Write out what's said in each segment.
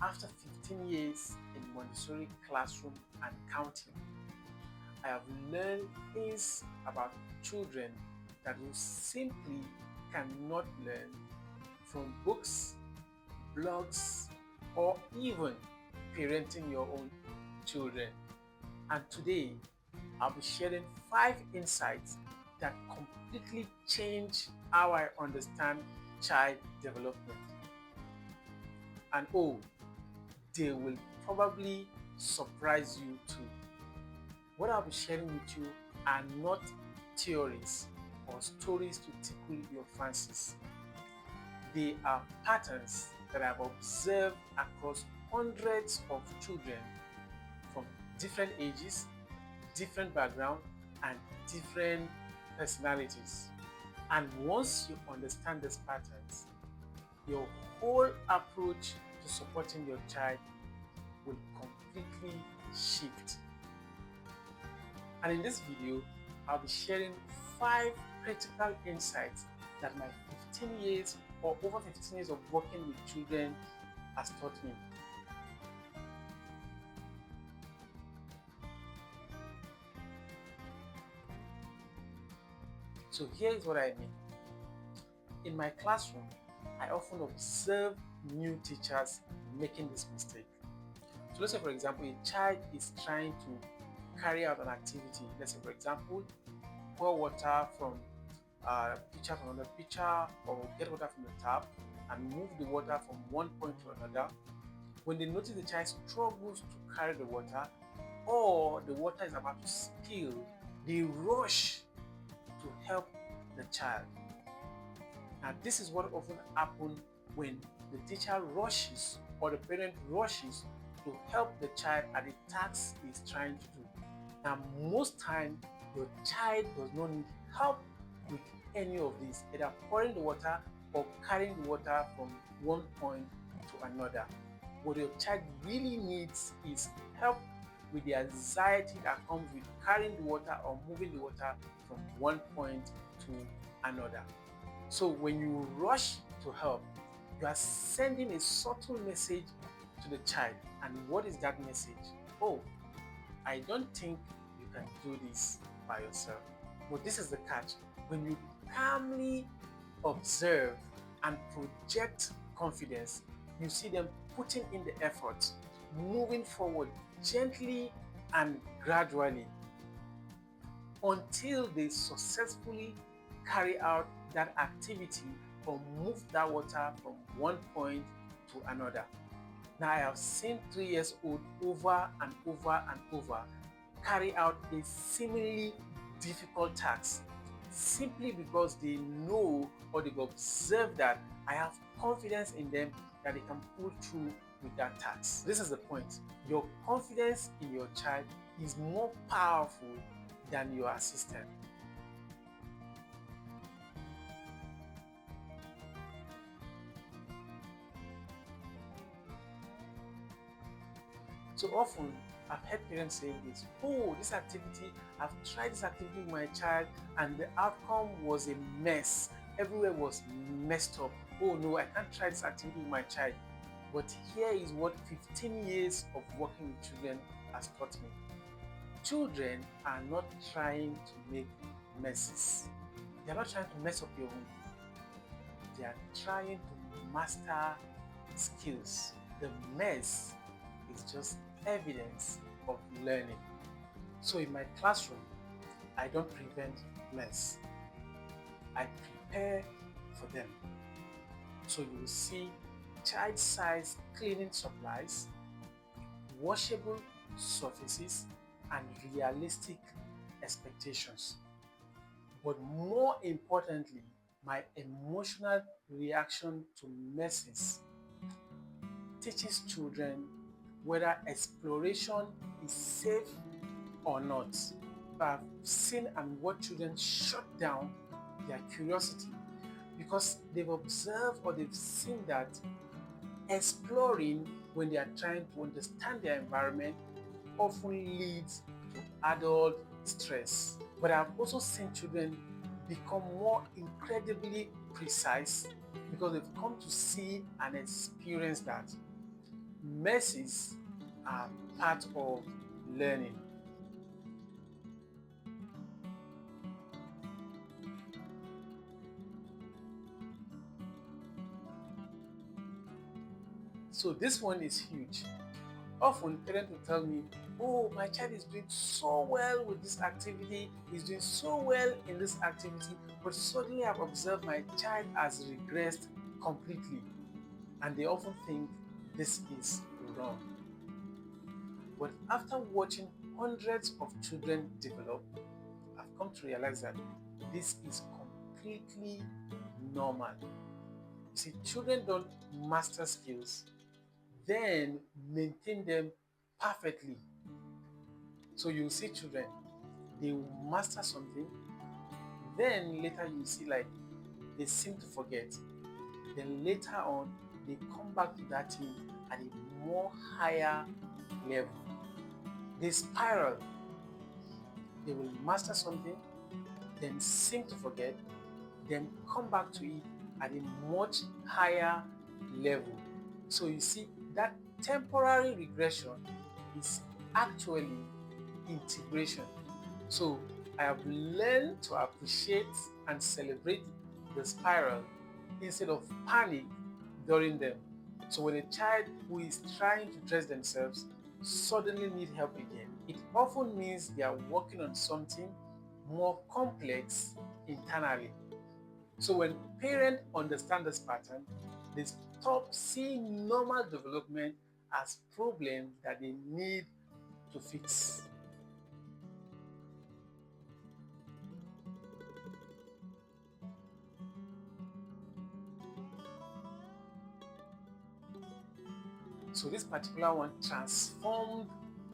After 15 years in Montessori classroom and counting, I have learned things about children that you simply cannot learn from books, blogs, or even parenting your own children. And today, I'll be sharing 5 insights that completely change how I understand child development. And oh, they will probably surprise you too. What I'll be sharing with you are not theories or stories to tickle your fancies. They are patterns that I've observed across hundreds of children from different ages, different background, and different personalities. And once you understand these patterns, your whole approach to supporting your child will completely shift. And in this video, I'll be sharing 5 critical insights that my 15 years or over 15 years of working with children has taught me. So here is what I mean. In my classroom, I often observe new teachers making this mistake. So let's say, for example, a child is trying to carry out an activity. Let's say, for example, pour water from a pitcher to another pitcher, or get water from the tap and move the water from one point to another. When they notice the child struggles to carry the water, or the water is about to spill, they rush to help the child. Now, this is what often happens when the teacher rushes or the parent rushes to help the child at the task he's trying to do. Now, most time, your child does not need help with any of this, either pouring the water or carrying the water from one point to another. What your child really needs is help with the anxiety that comes with carrying the water or moving the water from one point to another. So when you rush to help, you are sending a subtle message to the child. And what is that message? Oh, I don't think you can do this by yourself. But this is the catch. When you calmly observe and project confidence, you see them putting in the effort, moving forward gently and gradually until they successfully carry out that activity or move that water from one point to another. Now, I have seen 3 years old over and over and over carry out a seemingly difficult task simply because they know or they've observed that I have confidence in them that they can pull through with that task. This is the point. Your confidence in your child is more powerful than your assistant. So often, I've heard parents saying this, oh, this activity, I've tried this activity with my child and the outcome was a mess. Everywhere was messed up. Oh no, I can't try this activity with my child. But here is what 15 years of working with children has taught me. Children are not trying to make messes. They are not trying to mess up your home. They are trying to master skills. The mess is just evidence of learning. So in my classroom, I don't prevent mess. I prepare for them. So you will see child-sized cleaning supplies, washable surfaces, and realistic expectations. But more importantly, my emotional reaction to messes teaches children whether exploration is safe or not. I've seen and watched children shut down their curiosity because they've observed or they've seen that exploring when they are trying to understand their environment often leads to adult stress. But I've also seen children become more incredibly precise because they've come to see and experience that. messes are part of learning. So this one is huge. Often parents will tell me, oh, my child is doing so well with this activity, he's doing so well in this activity, but suddenly I've observed my child has regressed completely. And they often think this is wrong. But after watching hundreds of children develop, I've come to realize that this is completely normal. You see, children don't master skills, then maintain them perfectly. So you see children, they will master something, then later you see like they seem to forget. Then later on, they come back to that thing at a more higher level. They spiral. They will master something, then seem to forget, then come back to it at a much higher level. So you see, that temporary regression is actually integration. So I have learned to appreciate and celebrate the spiral instead of panic during them. So when a child who is trying to dress themselves suddenly need help again, it often means they are working on something more complex internally. So when parents understand this pattern, they stop seeing normal development as problems that they need to fix. So this particular one transformed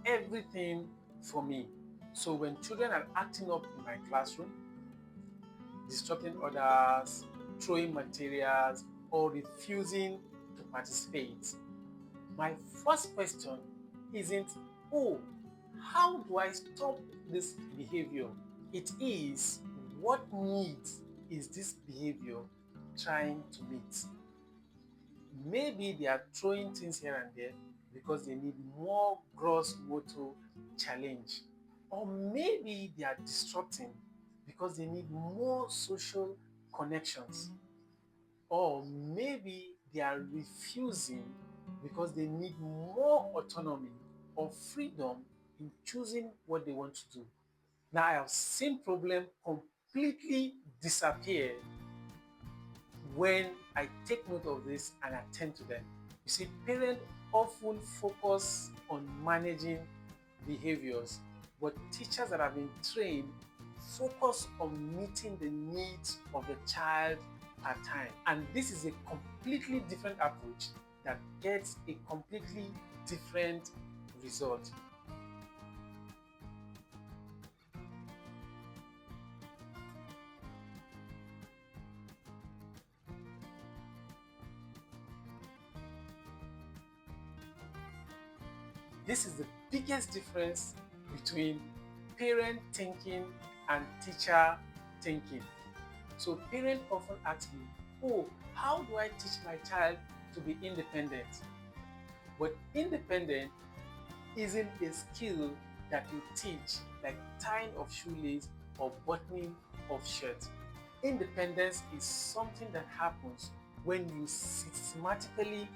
everything for me. So when children are acting up in my classroom, disrupting others, throwing materials, or refusing to participate, my first question isn't, oh, how do I stop this behavior? It is, what needs is this behavior trying to meet? Maybe they are throwing things here and there because they need more gross motor challenge. Or maybe they are disrupting because they need more social connections. Or maybe they are refusing because they need more autonomy or freedom in choosing what they want to do. Now I have seen problem completely disappear when I take note of this and attend to them. You see, parents often focus on managing behaviors, but teachers that have been trained focus on meeting the needs of the child at time. And this is a completely different approach that gets a completely different result. This is the biggest difference between parent thinking and teacher thinking. So parents often ask me, oh, how do I teach my child to be independent? But independent isn't a skill that you teach like tying of shoelace or buttoning of shirt. Independence is something that happens when you systematically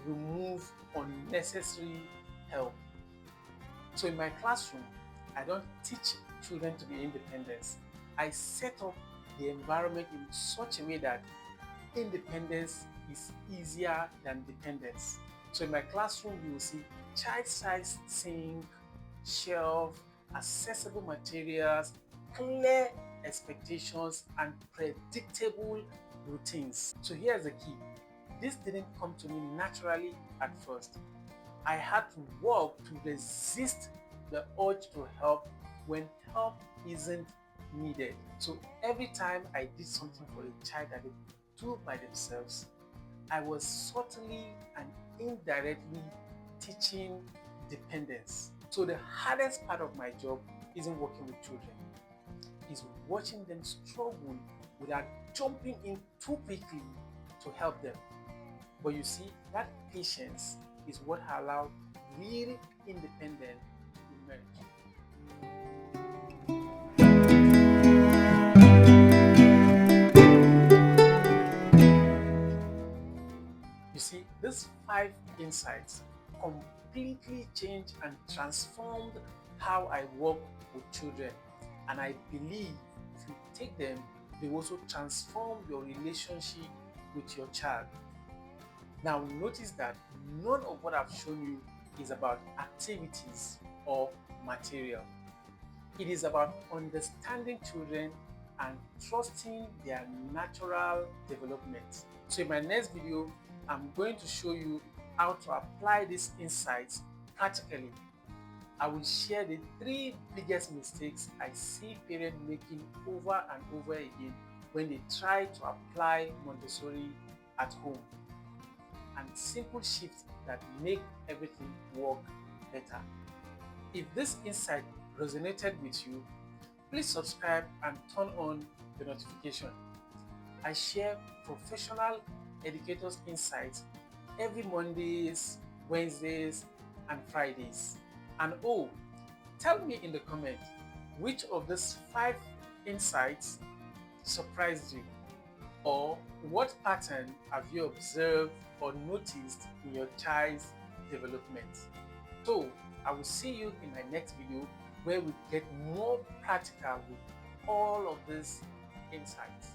remove unnecessary help. So in my classroom, I don't teach children to be independent. I set up the environment in such a way that independence is easier than dependence. So in my classroom, you will see child-sized sink, shelf, accessible materials, clear expectations, and predictable routines. So here's the key. This didn't come to me naturally at first. I had to work to resist the urge to help when help isn't needed. So every time I did something for a child that they could do by themselves, I was subtly and indirectly teaching dependence. So the hardest part of my job isn't working with children, is watching them struggle without jumping in too quickly to help them. But you see, that patience is what allowed real independence to emerge. You see, these 5 insights completely changed and transformed how I work with children. And I believe if you take them, they also transform your relationship with your child. Now, notice that none of what I've shown you is about activities or material. It is about understanding children and trusting their natural development. So in my next video, I'm going to show you how to apply these insights practically. I will share the 3 biggest mistakes I see parents making over and over again when they try to apply Montessori at home, and simple shifts that make everything work better. If this insight resonated with you, please subscribe and turn on the notification. I share professional educators' insights every Mondays, Wednesdays, and Fridays. And oh, tell me in the comment which of these 5 insights surprised you, or what pattern have you observed or noticed in your child's development. So I will see you in my next video where we get more practical with all of these insights.